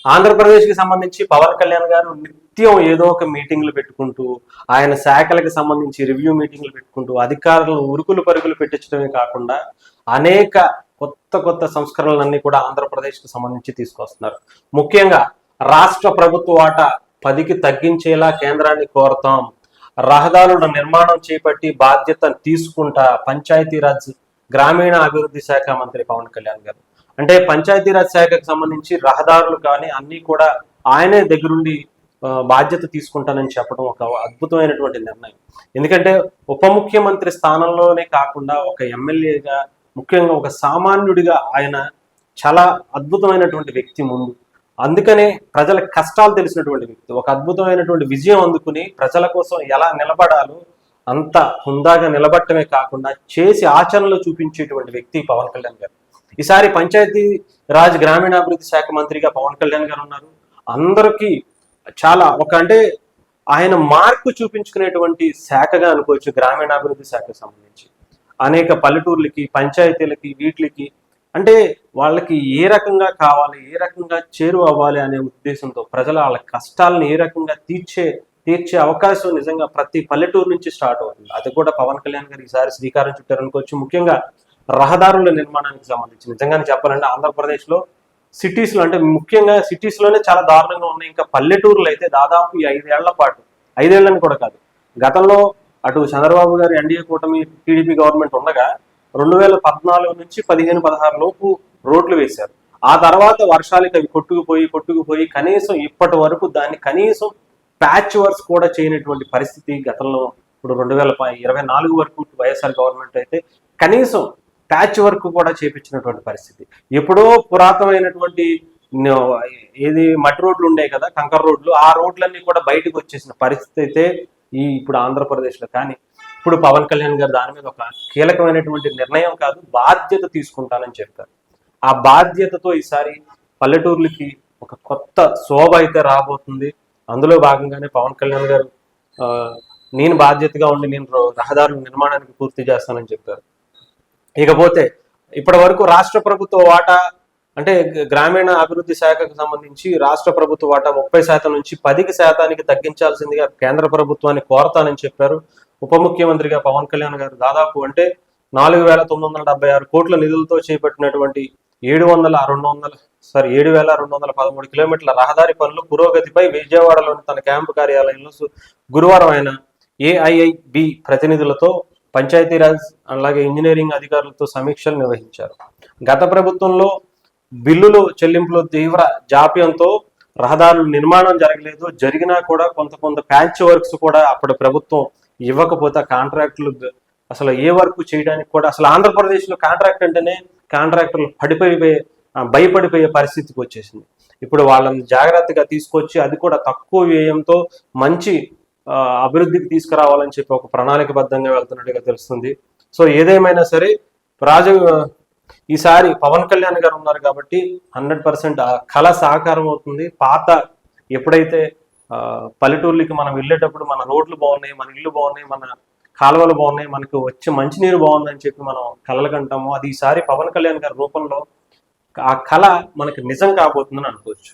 ఆంధ్రప్రదేశ్కి సంబంధించి పవన్ కళ్యాణ్ గారు నిత్యం ఏదో ఒక మీటింగ్లు పెట్టుకుంటూ ఆయన శాఖలకు సంబంధించి రివ్యూ మీటింగ్లు పెట్టుకుంటూ అధికారులను ఉరుకులు పరుగులు పెట్టించడమే కాకుండా అనేక కొత్త కొత్త సంస్కరణలన్నీ కూడా ఆంధ్రప్రదేశ్కి సంబంధించి తీసుకొస్తున్నారు. ముఖ్యంగా రాష్ట్ర ప్రభుత్వ వాటా 10కి తగ్గించేలా కేంద్రాన్ని కోరతాం, రహదారుల నిర్మాణం చేపట్టి బాధ్యత తీసుకుంటా పంచాయతీరాజ్ గ్రామీణ అభివృద్ధి శాఖ మంత్రి పవన్ కళ్యాణ్ గారు. అంటే పంచాయతీరాజ్ శాఖకు సంబంధించి రహదారులు కానీ అన్ని కూడా ఆయనే దగ్గరుండి బాధ్యత తీసుకుంటానని చెప్పడం ఒక అద్భుతమైనటువంటి నిర్ణయం. ఎందుకంటే ఉప ముఖ్యమంత్రి స్థానంలోనే కాకుండా ఒక ఎమ్మెల్యేగా, ముఖ్యంగా ఒక సామాన్యుడిగా ఆయన చాలా అద్భుతమైనటువంటి వ్యక్తి ముందు. అందుకనే ప్రజల కష్టాలు తెలిసినటువంటి వ్యక్తి, ఒక అద్భుతమైనటువంటి విజయం అందుకుని ప్రజల కోసం ఎలా నిలబడాలో అంత హుందాగా నిలబడటమే కాకుండా చేసి ఆచరణలో చూపించేటువంటి వ్యక్తి పవన్ కళ్యాణ్ గారు. ఈసారి పంచాయతీ రాజ్ గ్రామీణాభివృద్ధి శాఖ మంత్రిగా పవన్ కళ్యాణ్ గారు ఉన్నారు. అందరికీ చాలా అంటే ఆయన మార్పు చూపించుకునేటువంటి శాఖగా అనుకోవచ్చు గ్రామీణాభివృద్ధి శాఖకు సంబంధించి. అనేక పల్లెటూర్లకి, పంచాయతీలకి, వీటికి అంటే వాళ్ళకి ఏ రకంగా కావాలి, ఏ రకంగా చేరువ అవ్వాలి అనే ఉద్దేశంతో ప్రజల వాళ్ళ కష్టాలను ఏ రకంగా తీర్చే అవకాశం నిజంగా ప్రతి పల్లెటూరు నుంచి స్టార్ట్ అవుతుంది. అది కూడా పవన్ కళ్యాణ్ గారు ఈసారి శ్రీకారం చుట్టారనుకోవచ్చు. ముఖ్యంగా రహదారుల నిర్మాణానికి సంబంధించి నిజంగానే చెప్పాలంటే ఆంధ్రప్రదేశ్లో సిటీస్లో, అంటే ముఖ్యంగా సిటీస్లోనే చాలా దారుణంగా ఉన్నాయి. ఇంకా పల్లెటూరులో అయితే దాదాపు ఈ 5 ఏళ్ల పాటు, 5 ఏళ్ళని కూడా కాదు, గతంలో అటు చంద్రబాబు గారి ఎన్డీఏ కూటమి టీడీపీ గవర్నమెంట్ ఉండగా 2014 నుంచి 15-16 లోపు రోడ్లు వేశారు. ఆ తర్వాత వర్షాలకి అవి కొట్టుకుపోయి కనీసం ఇప్పటి వరకు దాన్ని కనీసం ప్యాచ్ వర్క్స్ కూడా చేయనటువంటి పరిస్థితి గతంలో. ఇప్పుడు 2024 వరకు వైఎస్ఆర్ గవర్నమెంట్ అయితే కనీసం ప్యాచ్ వర్క్ కూడా చేపించినటువంటి పరిస్థితి. ఎప్పుడో పురాతనమైనటువంటి ఏది మట్టి రోడ్లు ఉండే కదా, కంకర రోడ్లు, ఆ రోడ్లన్నీ కూడా బయటకు వచ్చేసిన పరిస్థితి అయితే ఇప్పుడు ఆంధ్రప్రదేశ్లో. కానీ ఇప్పుడు పవన్ కళ్యాణ్ గారు దాని మీద ఒక కీలకమైనటువంటి నిర్ణయం కాదు, బాధ్యత తీసుకుంటానని చెప్పారు. ఆ బాధ్యతతో ఈసారి పల్లెటూర్లకి ఒక కొత్త శోభ అయితే రాబోతుంది. అందులో భాగంగానే పవన్ కళ్యాణ్ గారు నేను బాధ్యతగా ఉండి నేను రహదారుల నిర్మాణానికి పూర్తి చేస్తానని చెప్పారు. ఇకపోతే ఇప్పటి వరకు రాష్ట్ర ప్రభుత్వ వాటా, అంటే గ్రామీణ అభివృద్ధి శాఖకు సంబంధించి రాష్ట్ర ప్రభుత్వ వాటా 30% నుంచి 10% తగ్గించాల్సిందిగా కేంద్ర ప్రభుత్వాన్ని కోరతానని చెప్పారు ఉప ముఖ్యమంత్రిగా పవన్ కళ్యాణ్ గారు. దాదాపు అంటే 4,976 కోట్ల నిధులతో చేపట్టినటువంటి 7,213 కిలోమీటర్ల రహదారి పనులు పురోగతిపై విజయవాడలోని తన క్యాంపు కార్యాలయంలో గురువారం ఆయన ఏఐఐబి ప్రతినిధులతో, పంచాయతీరాజ్ అలాగే ఇంజనీరింగ్ అధికారులతో సమీక్షలు నిర్వహించారు. గత ప్రభుత్వంలో బిల్లులు చెల్లింపులు తీవ్ర జాప్యంతో రహదారుల నిర్మాణం జరగలేదు. జరిగినా కూడా కొంత ప్యాచ్ వర్క్స్ కూడా అప్పటి ప్రభుత్వం ఇవ్వకపోతే కాంట్రాక్టులు అసలు ఏ వర్క్ చేయడానికి కూడా, అసలు ఆంధ్రప్రదేశ్లో కాంట్రాక్ట్ అంటేనే కాంట్రాక్టర్లు భయపడిపోయే పరిస్థితికి వచ్చేసింది. ఇప్పుడు వాళ్ళని జాగ్రత్తగా తీసుకొచ్చి అది కూడా తక్కువ వ్యయంతో మంచి అభివృద్ధికి తీసుకురావాలని చెప్పి ఒక ప్రణాళికబద్ధంగా వెళ్తున్నట్టుగా తెలుస్తుంది. సో ఏదేమైనా సరే ఈసారి పవన్ కళ్యాణ్ గారు ఉన్నారు కాబట్టి 100% ఆ కళ సాకారం అవుతుంది. ఎప్పుడైతే పల్లెటూర్లకి మనం వెళ్ళేటప్పుడు మన రోడ్లు బాగున్నాయి, మన ఇళ్ళు బాగున్నాయి, మన కాలువలు బాగున్నాయి, మనకు వచ్చే మంచినీరు బాగుందని చెప్పి మనం కలలు కంటాము. అది ఈసారి పవన్ కళ్యాణ్ గారి రూపంలో ఆ కళ మనకి నిజం కాబోతుందని అనుకోవచ్చు.